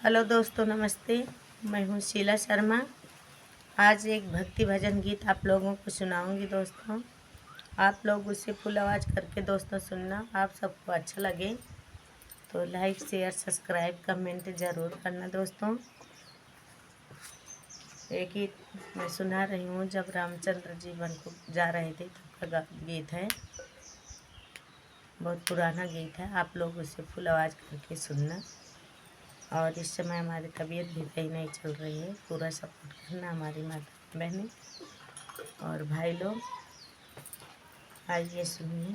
Hello दोस्तों, नमस्ते। मैं हूँ शीला शर्मा। आज एक भक्ति भजन गीत आप लोगों को सुनाऊंगी दोस्तों। आप लोग उसे फुल आवाज़ करके दोस्तों सुनना। आप सबको अच्छा लगे तो लाइक शेयर सब्सक्राइब कमेंट ज़रूर करना दोस्तों। एक गीत मैं सुना रही हूँ, जब रामचंद्र जी वन को जा रहे थे तब का गीत है। बहुत पुराना गीत है। आप लोग उसे फुल आवाज़ करके सुनना। और इस समय हमारी तबीयत भी सही नहीं चल रही है। पूरा सपोर्ट करना हमारी माता बहनें और भाई लोग। आइए सुनिए।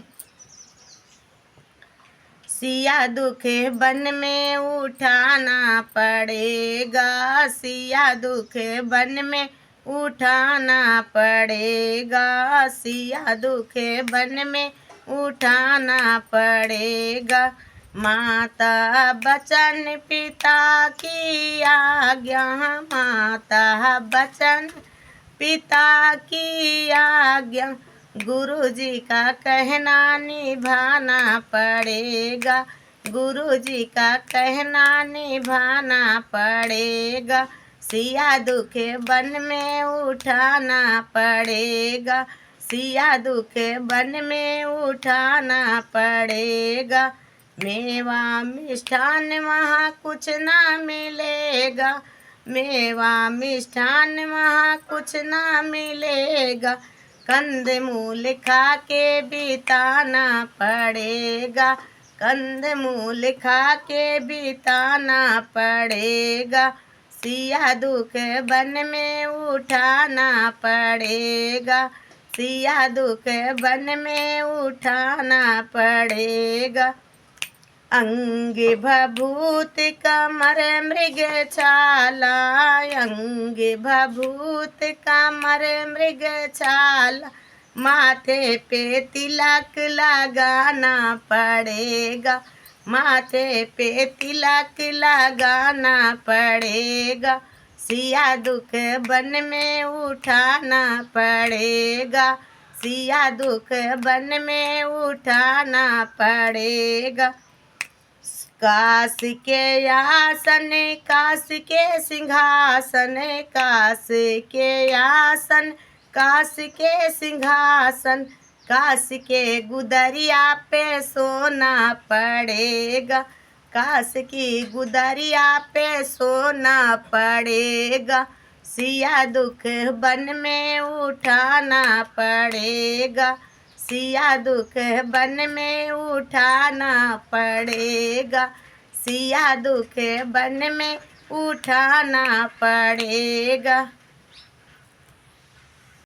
सिया दुखे बन में उठाना पड़ेगा, सिया दुखे बन में उठाना पड़ेगा, सिया दुखे बन में उठाना पड़ेगा। माता बचन पिता की आज्ञा, माता बचन पिता की आज्ञा, गुरु जी का कहना निभाना पड़ेगा, गुरु जी का कहना निभाना पड़ेगा। सिया दुखे बन में उठाना पड़ेगा, सिया दुखे बन में उठाना पड़ेगा। मेवा मिष्ठान वहाँ कुछ ना मिलेगा, मेवा मिष्ठान वहाँ कुछ ना मिलेगा। कंद मूल खा के बिताना पड़ेगा, कंद मूल खा के बिताना पड़ेगा। सिया दुख बन में उठाना पड़ेगा, सिया दुख बन में उठाना पड़ेगा। अंग भभूत कमर मृग छाला, अंग भभूत कमर मृग छाला, माथे पे तिलक लगाना पड़ेगा, माथे पे तिलक लगाना पड़ेगा। सिया दुख बन में उठाना पड़ेगा, सिया दुख बन में उठाना पड़ेगा। काश के आसन, काश के सिंहासन, काश के आसन, काश के सिंहासन, काश के गुदरिया पे सोना पड़ेगा, काश की गुदरिया पे सोना पड़ेगा। सिया दुख बन में उठाना पड़ेगा, सिया दुख बन में उठाना पड़ेगा, सिया दुख बन में उठाना पड़ेगा।